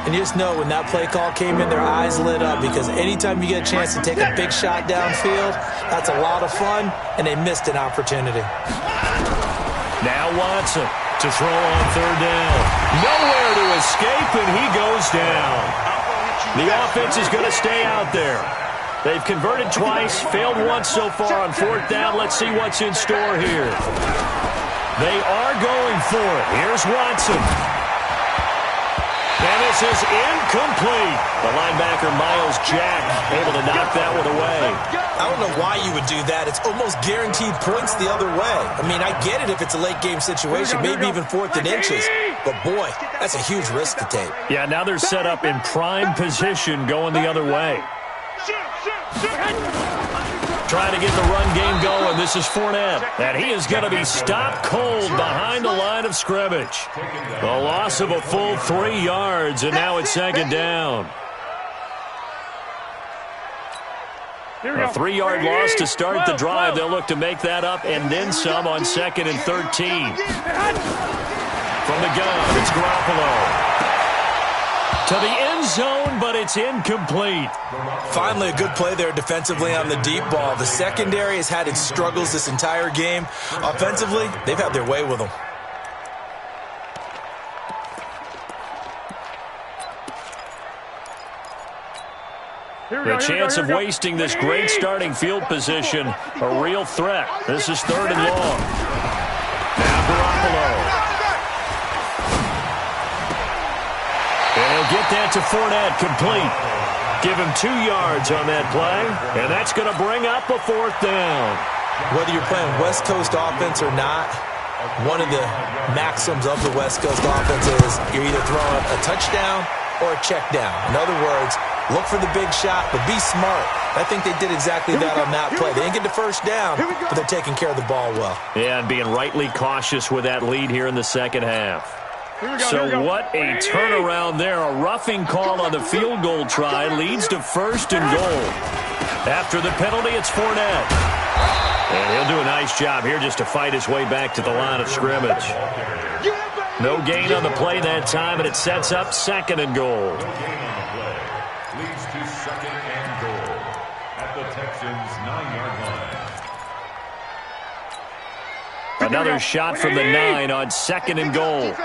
And you just know when that play call came in, their eyes lit up because anytime you get a chance to take a big shot downfield, that's a lot of fun, and they missed an opportunity. Now Watson to throw on third down. Nowhere to escape, and he goes down. The offense is going to stay out there. They've converted twice, failed once so far on fourth down. Let's see what's in store here. They are going for it. Here's Watson. And this is incomplete. The linebacker, Miles Jack, able to knock that one away. I don't know why you would do that. It's almost guaranteed points the other way. I mean, I get it if it's a late-game situation, maybe even fourth and inches. But, boy, that's a huge risk to take. Yeah, now they're set up in prime position going the other way. Trying to get the run game going. This is Fournette. And he is going to be stopped cold behind the line of scrimmage. The loss of a full 3 yards, and now it's second down. A 3-yard loss to start the drive. They'll look to make that up and then some on 2nd and 13. From the gun, it's Garoppolo. To the end zone, but it's incomplete. Finally, a good play there defensively on the deep ball. The secondary has had its struggles this entire game. Offensively, they've had their way with them. The chance of wasting this great starting field position, a real threat. This is 3rd and long. Now Garoppolo. And he'll get that to Fournette, complete. Give him 2 yards on that play, and that's going to bring up a 4th down. Whether you're playing West Coast offense or not, one of the maxims of the West Coast offense is you're either throwing a touchdown or a check down. In other words, look for the big shot, but be smart. I think they did exactly that on that play. They didn't get the first down, but they're taking care of the ball well. Yeah, and being rightly cautious with that lead here in the second half. So what a turnaround there. A roughing call on the field goal try leads to 1st and goal. After the penalty, it's Fournette. And he'll do a nice job here just to fight his way back to the line of scrimmage. No gain on the play that time, and it sets up 2nd and goal. No gain on the play. Leads to 2nd and goal at the Texans' 9-yard line. Another shot from the 9 on 2nd and goal.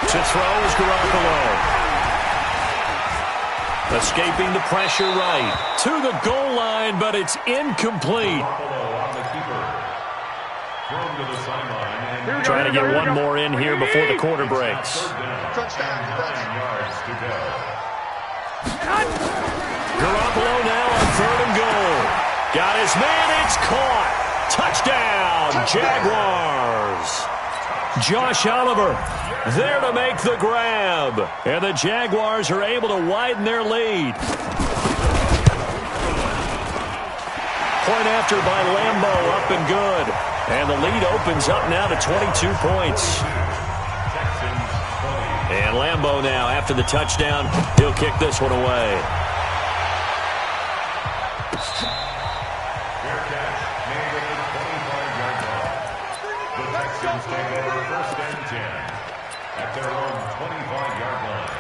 To throw is Garoppolo. Escaping the pressure right. To the goal line, but it's incomplete. Trying to get one more in here before the quarter breaks. Garoppolo now on 3rd and goal. Got his man, it's caught. Touchdown, Jaguars. Josh Oliver there to make the grab. And the Jaguars are able to widen their lead. Point after by Lambeau, up and good. And the lead opens up now to 22 points. And Lambeau now, after the touchdown, he'll kick this one away. At their own 25-yard line.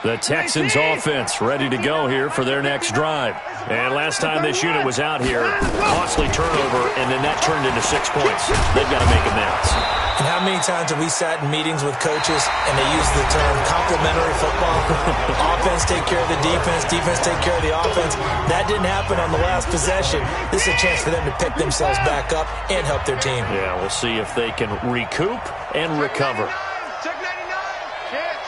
The Texans offense ready to go here for their next drive. And last time this unit was out here, costly turnover, and then that turned into 6 points. They've got to make amends. And how many times have we sat in meetings with coaches and they use the term complementary football? Offense take care of the defense, defense take care of the offense. That didn't happen on the last possession. This is a chance for them to pick themselves back up and help their team. Yeah, we'll see if they can recoup and recover. Check 99. Check.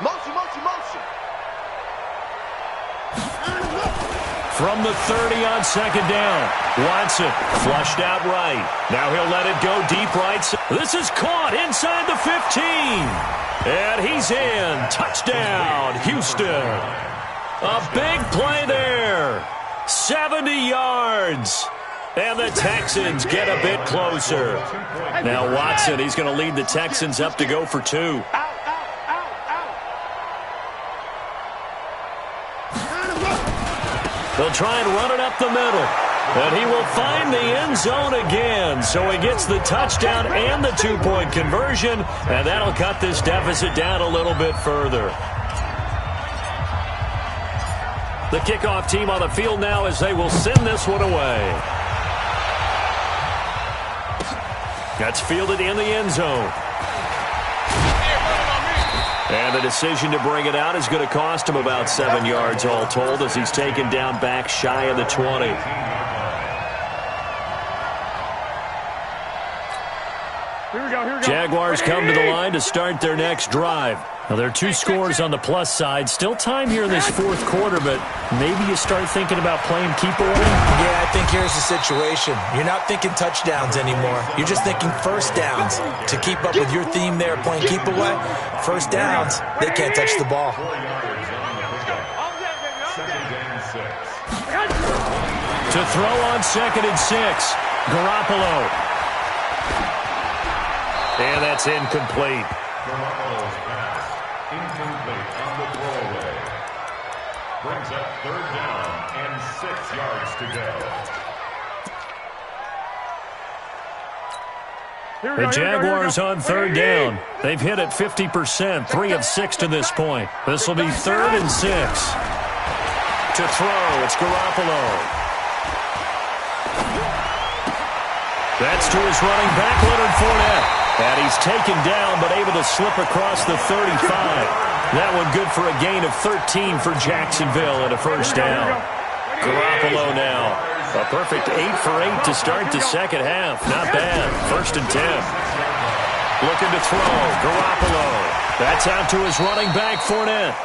Motion. From the 30 on 2nd down. Watson flushed out right. Now he'll let it go deep right. This is caught inside the 15. And he's in. Touchdown, Houston. A big play there. 70 yards. And the Texans get a bit closer. Now Watson, he's going to lead the Texans up to go for 2. They'll try and run it up the middle. And he will find the end zone again. So he gets the touchdown and the 2-point conversion. And that'll cut this deficit down a little bit further. The kickoff team on the field now as they will send this one away. That's fielded in the end zone. And the decision to bring it out is going to cost him about 7 yards all told as he's taken down back shy of the 20. Jaguars come to the line to start their next drive. Now, there are 2 scores on the plus side. Still time here in this fourth quarter, but maybe you start thinking about playing keep away? Yeah, I think here's the situation. You're not thinking touchdowns anymore. You're just thinking first downs. To keep up with your theme there, playing keep away, first downs, they can't touch the ball. To throw on 2nd and 6, Garoppolo. And that's incomplete. Garoppolo's pass, incomplete on the throwaway. Brings up 3rd down and 6 yards to go. The Jaguars on 3rd down. They've hit it 50%, 3 of 6 to this point. This will be 3rd and 6. To throw, it's Garoppolo. That's to his running back, Leonard Fournette. And he's taken down, but able to slip across the 35. That one good for a gain of 13 for Jacksonville and a first down. Garoppolo now. A perfect 8 for 8 to start the second half. Not bad. 1st and 10. Looking to throw. Garoppolo. That's out to his running back, Fournette.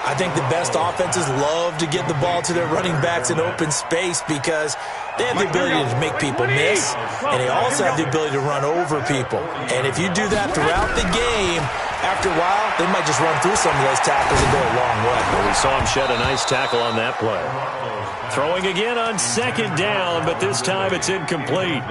I think the best offenses love to get the ball to their running backs in open space because they have the ability to make people miss, and they also have the ability to run over people. And if you do that throughout the game, after a while, they might just run through some of those tackles and go a long way. Well, we saw him shed a nice tackle on that play. Throwing again on 2nd down, but this time it's incomplete.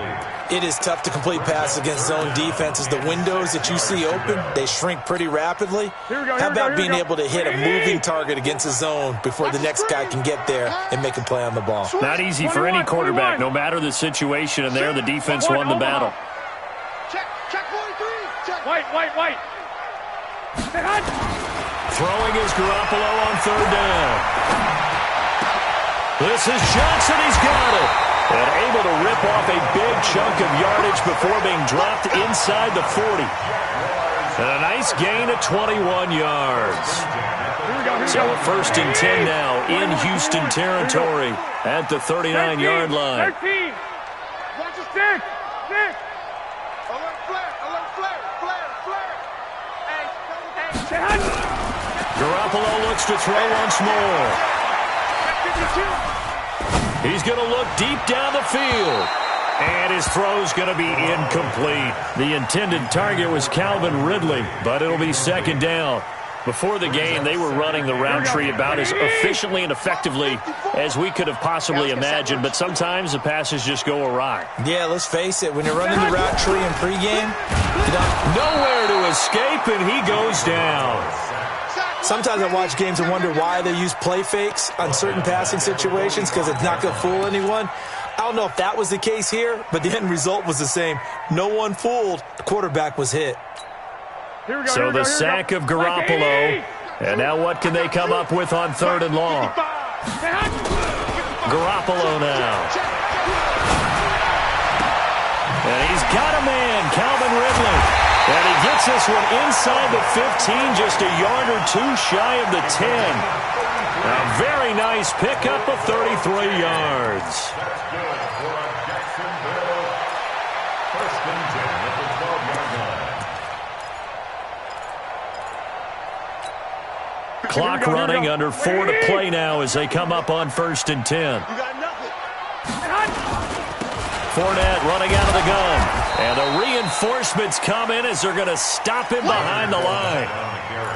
It is tough to complete passes against zone defenses. The windows that you see open, they shrink pretty rapidly. How about being able to hit a moving target against a zone before the next guy can get there and make a play on the ball? Not easy for any quarterback, no matter the situation, and there the defense won the battle. Check 43. White. Throwing is Garoppolo on 3rd down. This is Johnson. He's got it. And able to rip off a big chunk of yardage before being dropped inside the 40. And a nice gain of 21 yards. So a 1st and 10 now in Houston territory at the 39-yard line. 13. Watch the stick. Garoppolo looks to throw once more. He's going to look deep down the field. And his throw's going to be incomplete. The intended target was Calvin Ridley, but it'll be 2nd down. Before the game, they were running the route tree about as efficiently and effectively as we could have possibly imagined, but sometimes the passes just go awry. Yeah, let's face it. When you're running the route tree in pregame, nowhere to escape, and he goes down. Sometimes I watch games and wonder why they use play fakes on certain passing situations because it's not going to fool anyone. I don't know if that was the case here, but the end result was the same. No one fooled. The quarterback was hit. So the sack of Garoppolo. And now what can they come up with on 3rd and long? Garoppolo now. And he's got a man, Calvin Ridley. And he gets this one inside the 15, just a yard or 2 shy of the 10. A very nice pickup of 33 yards. Clock running, under 4 to play now as they come up on 1st and 10. Fournette running out of the gun. And the reinforcements come in as they're going to stop him behind the line.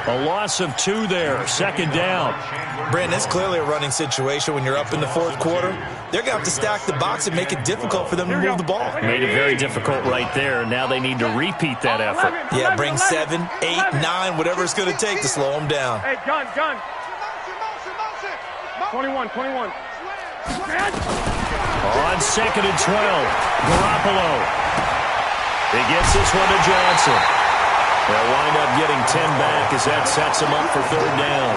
A loss of 2 there, 2nd down. Brandon, it's clearly a running situation when you're up in the 4th quarter. They're going to have to stack the box and make it difficult for them to move the ball. Made it very difficult right there. Now they need to repeat that effort. Yeah, bring 7, 8, 9, whatever it's going to take to slow them down. Hey, gun. 21. On 2nd and 12, Garoppolo. He gets this one to Johnson. They'll wind up getting 10 back as that sets him up for 3rd down.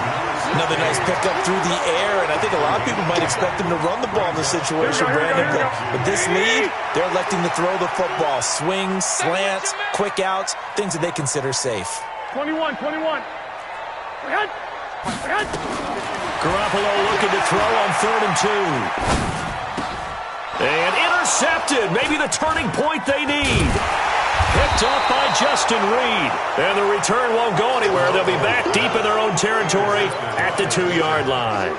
Another nice pickup through the air, and I think a lot of people might expect him to run the ball in this situation, Brandon. But with this lead, they're electing to throw the football. Swings, slants, quick outs, things that they consider safe. 21. Garoppolo looking to throw on 3rd and 2. And intercepted. Maybe the turning point they need. Picked up by Justin Reed. And the return won't go anywhere. They'll be back deep in their own territory at the 2-yard line.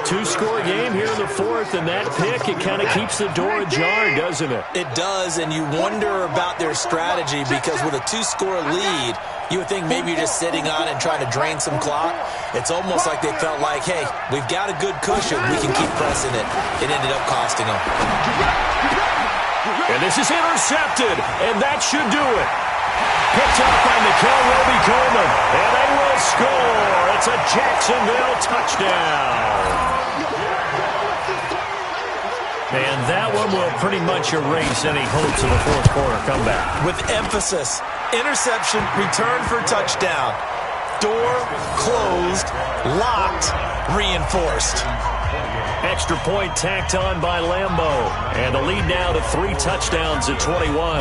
2-score game here in the 4th, and that pick, it kind of keeps the door ajar, doesn't it? It does, and you wonder about their strategy because with a 2-score lead, you would think maybe you're just sitting on it and trying to drain some clock. It's almost like they felt like, hey, we've got a good cushion. We can keep pressing it. It ended up costing them. And this is intercepted, and that should do it. Picked up by Nikel Roby-Coleman, and they will score. It's a Jacksonville touchdown. And that one will pretty much erase any hopes of a fourth-quarter comeback. With emphasis, interception, return for touchdown. Door closed, locked, reinforced. Extra point tacked on by Lambo. And the lead now to 3 touchdowns at 21.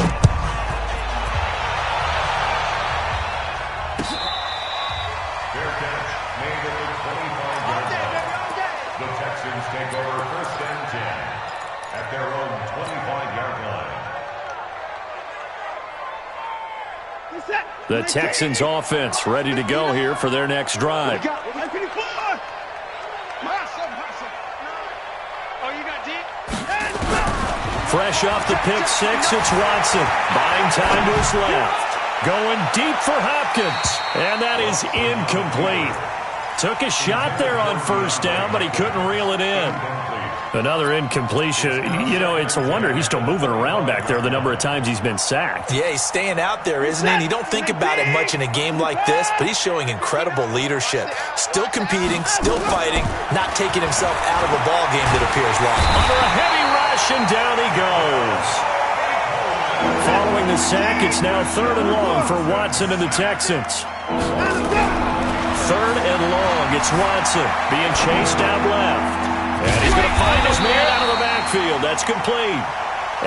Fair catch made at the 25-yard line. The Texans take over 1st and 10 at their own 25-yard line. The Texans offense ready to go here for their next drive. Fresh off the pick 6, it's Watson. Buying time to his left. Going deep for Hopkins. And that is incomplete. Took a shot there on 1st down, but he couldn't reel it in. Another incompletion. You know, it's a wonder he's still moving around back there the number of times he's been sacked. Yeah, he's staying out there, isn't he? And you don't think about it much in a game like this, but he's showing incredible leadership. Still competing, still fighting, not taking himself out of a ball game that appears lost. Under a heavy rush, and down he goes. Following the sack, it's now 3rd and long for Watson and the Texans. 3rd and long, it's Watson being chased out left. And he's going to find his man out of the backfield. That's complete.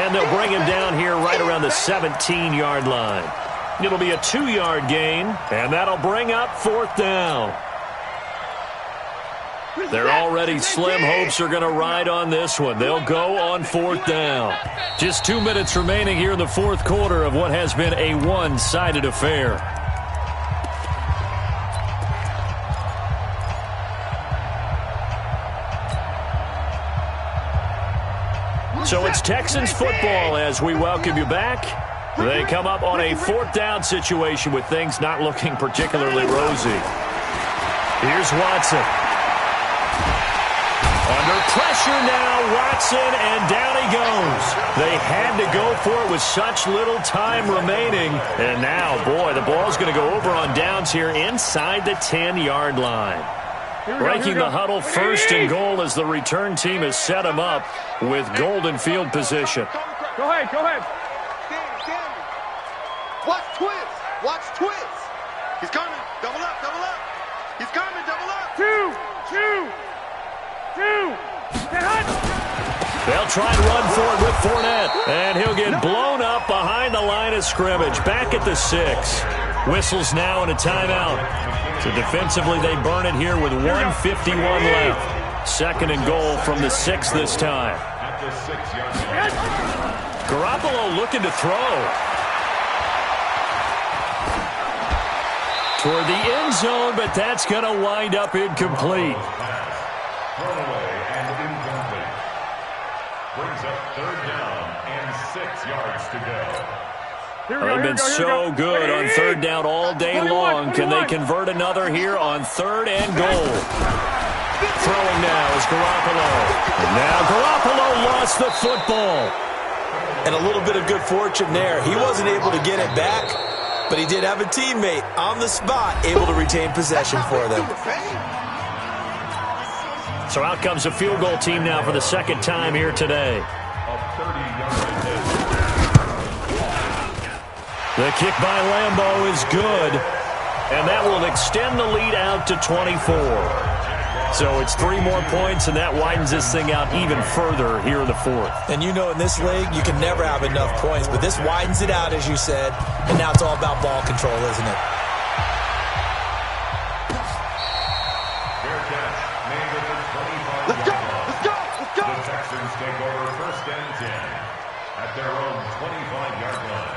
And they'll bring him down here right around the 17-yard line. It'll be a 2-yard gain, and that'll bring up 4th down. Their already slim hopes are going to ride on this one. They'll go on 4th down. Just 2 minutes remaining here in the 4th quarter of what has been a one-sided affair. So it's Texans football as we welcome you back. They come up on a 4th down situation with things not looking particularly rosy. Here's Watson. Under pressure now, Watson, and down he goes. They had to go for it with such little time remaining. And now, boy, the ball's going to go over on downs here inside the 10-yard line. Breaking the huddle, 1st and goal as the return team has set him up with golden field position. Go ahead. Watch twist. He's coming. Double up. He's coming. Double up. 2. Get hot. They'll try and run for it with Fournette. And he'll get blown up behind the line of scrimmage. Back at the 6. Whistles now and a timeout. So defensively, they burn it here with 1:51 left. 2nd and goal from the 6 this time. Garoppolo looking to throw. Toward the end zone, but that's going to wind up incomplete. Thrown away and incomplete. Brings up 3rd down and 6 yards to go. They've been so good on 3rd down all day long. Can they convert another here on 3rd and goal? Throwing now is Garoppolo. And now Garoppolo lost the football. And a little bit of good fortune there. He wasn't able to get it back, but he did have a teammate on the spot able to retain possession for them. So out comes a field goal team now for the 2nd time here today. The kick by Lambo is good. And that will extend the lead out to 24. So it's 3 more points, and that widens this thing out even further here in the fourth. And you know in this league, you can never have enough points. But this widens it out, as you said. And now it's all about ball control, isn't it? Let's go! Let's go! Let's go! The Texans take over 1st and 10 at their own 25-yard line.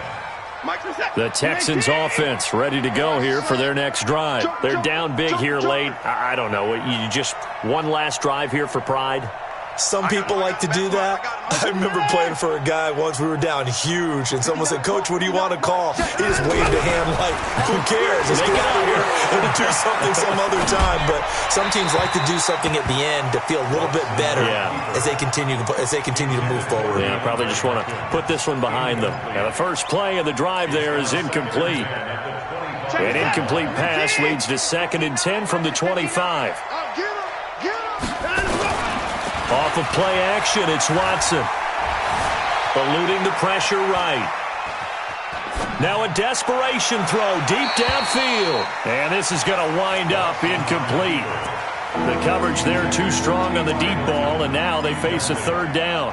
The Texans offense ready to go here for their next drive. They're down big here late. I don't know. You just one last drive here for pride? Some people like to do that. I remember playing for a guy once. We were down huge, and someone said, "Coach, what do you want to call?" He just waved a hand like, who cares? Let's get out of here and do something some other time. But some teams like to do something at the end to feel a little bit better as they continue to move forward. Yeah, probably just want to put this one behind them. Now, the first play of the drive there is incomplete. An incomplete pass leads to 2nd and 10 from the 25. Off of play action, it's Watson. Eluding the pressure right. Now a desperation throw deep downfield. And this is going to wind up incomplete. The coverage there too strong on the deep ball, and now they face a 3rd down.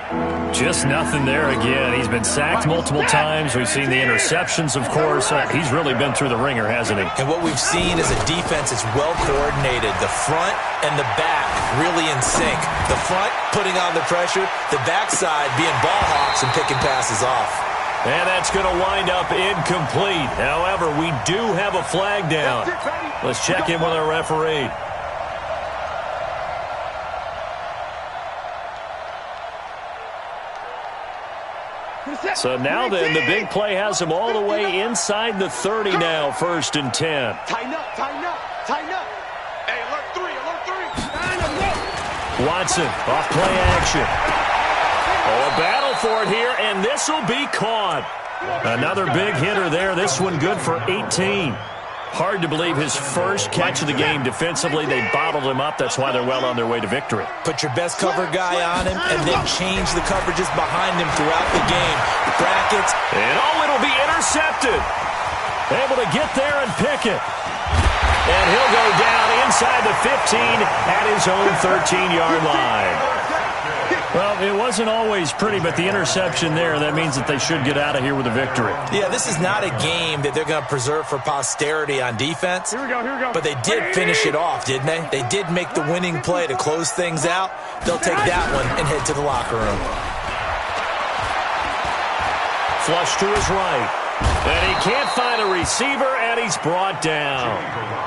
Just nothing there again. He's been sacked multiple times. We've seen the interceptions, of course. He's really been through the ringer, hasn't he? And what we've seen is a defense that's well coordinated. The front and the back really in sync. The front putting on the pressure, the backside being ball hawks and picking passes off. And that's going to wind up incomplete. However, we do have a flag down. Let's check in with our referee. So now then, the big play has him all the way inside the 30 now, 1st and 10. Tighten up, tighten up, tighten up. Hey, alert 3, alert 3. Watson, off play action. Oh, a battle for it here, and this will be caught. Another big hitter there. This one good for 18. Hard to believe his first catch of the game defensively. They bottled him up. That's why they're well on their way to victory. Put your best cover guy on him and then change the coverages behind him throughout the game. Brackets. And it'll be intercepted. Able to get there and pick it. And he'll go down inside the 15 at his own 13-yard line. Well, it wasn't always pretty, but the interception there, that means that they should get out of here with a victory. Yeah, this is not a game that they're going to preserve for posterity on defense. Here we go. But they did finish it off, didn't they? They did make the winning play to close things out. They'll take that one and head to the locker room. Flush to his right. And he can't find a receiver, and he's brought down.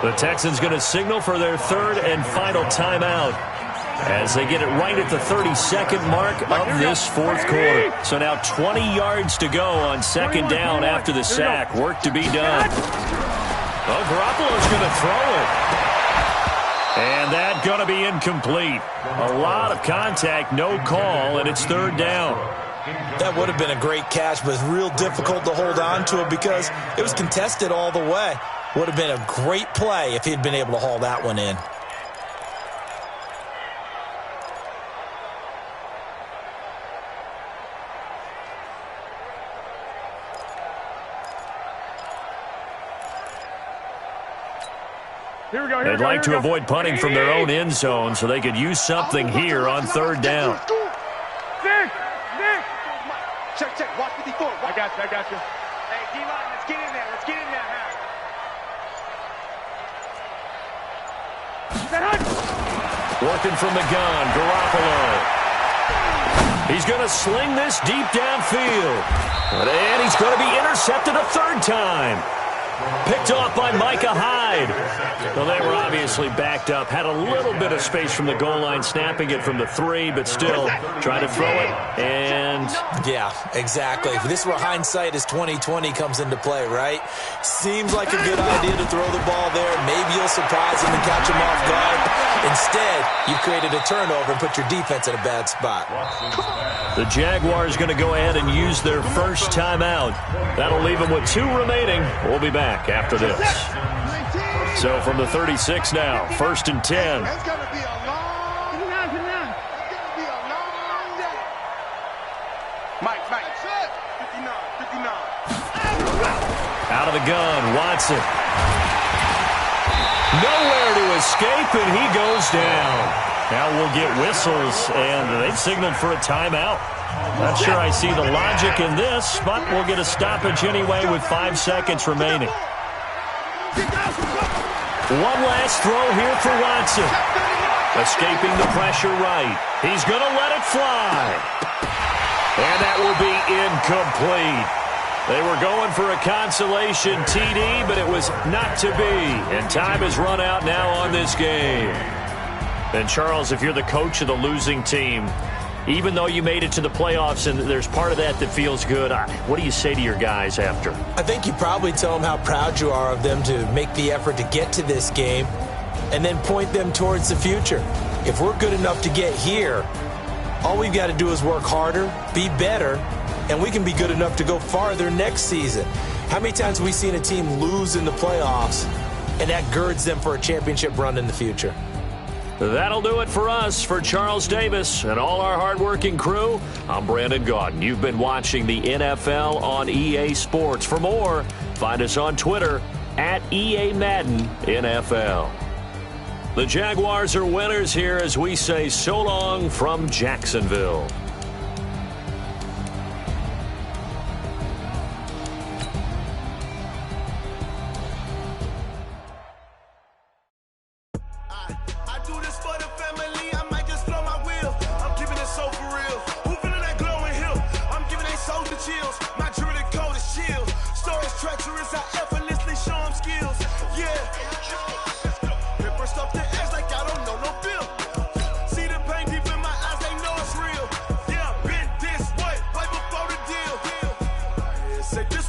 The Texans going to signal for their 3rd and final timeout as they get it right at the 32nd mark of this 4th quarter. So now 20 yards to go on 2nd down after the sack. Work to be done. Oh, Garoppolo's going to throw it. And that's going to be incomplete. A lot of contact, no call, and it's 3rd down. That would have been a great catch, but it's real difficult to hold on to it because it was contested all the way. Would have been a great play if he'd been able to haul that one in. They'd like to avoid punting from their own end zone so they could use something here on 3rd down. Nick! Check, watch 54. I got you. Hey, D-line, let's get in there. Let's get in there now. Working from the gun, Garoppolo. He's going to sling this deep downfield. And he's going to be intercepted a 3rd time. Picked off by Micah Hyde. Well, they were obviously backed up. Had a little bit of space from the goal line, snapping it from the 3, but still trying to throw it. And yeah, exactly. This is where hindsight is 20/20 comes into play, right? Seems like a good idea to throw the ball there. Maybe you'll surprise him and catch him off guard. Instead, you've created a turnover and put your defense in a bad spot. The Jaguars going to go ahead and use their first timeout. That'll leave them with 2 remaining. We'll be back after this. So from the 36 now, 1st and 10. It's going to be a long day. It's going to be a long day. Mike, 59. Out of the gun, Watson. Nowhere to escape, and he goes down. Now we'll get whistles, and they've signaled for a timeout. Not sure I see the logic in this, but we'll get a stoppage anyway with 5 seconds remaining. One last throw here for Watson. Escaping the pressure right. He's going to let it fly. And that will be incomplete. They were going for a consolation TD, but it was not to be. And time has run out now on this game. And, Charles, if you're the coach of the losing team, even though you made it to the playoffs and there's part of that that feels good, what do you say to your guys after? I think you probably tell them how proud you are of them to make the effort to get to this game and then point them towards the future. If we're good enough to get here, all we've got to do is work harder, be better, and we can be good enough to go farther next season. How many times have we seen a team lose in the playoffs, and that girds them for a championship run in the future? That'll do it for us. For Charles Davis and all our hardworking crew, I'm Brandon Gaudin. You've been watching the NFL on EA Sports. For more, find us on Twitter at EA Madden NFL. The Jaguars are winners here as we say so long from Jacksonville. Say this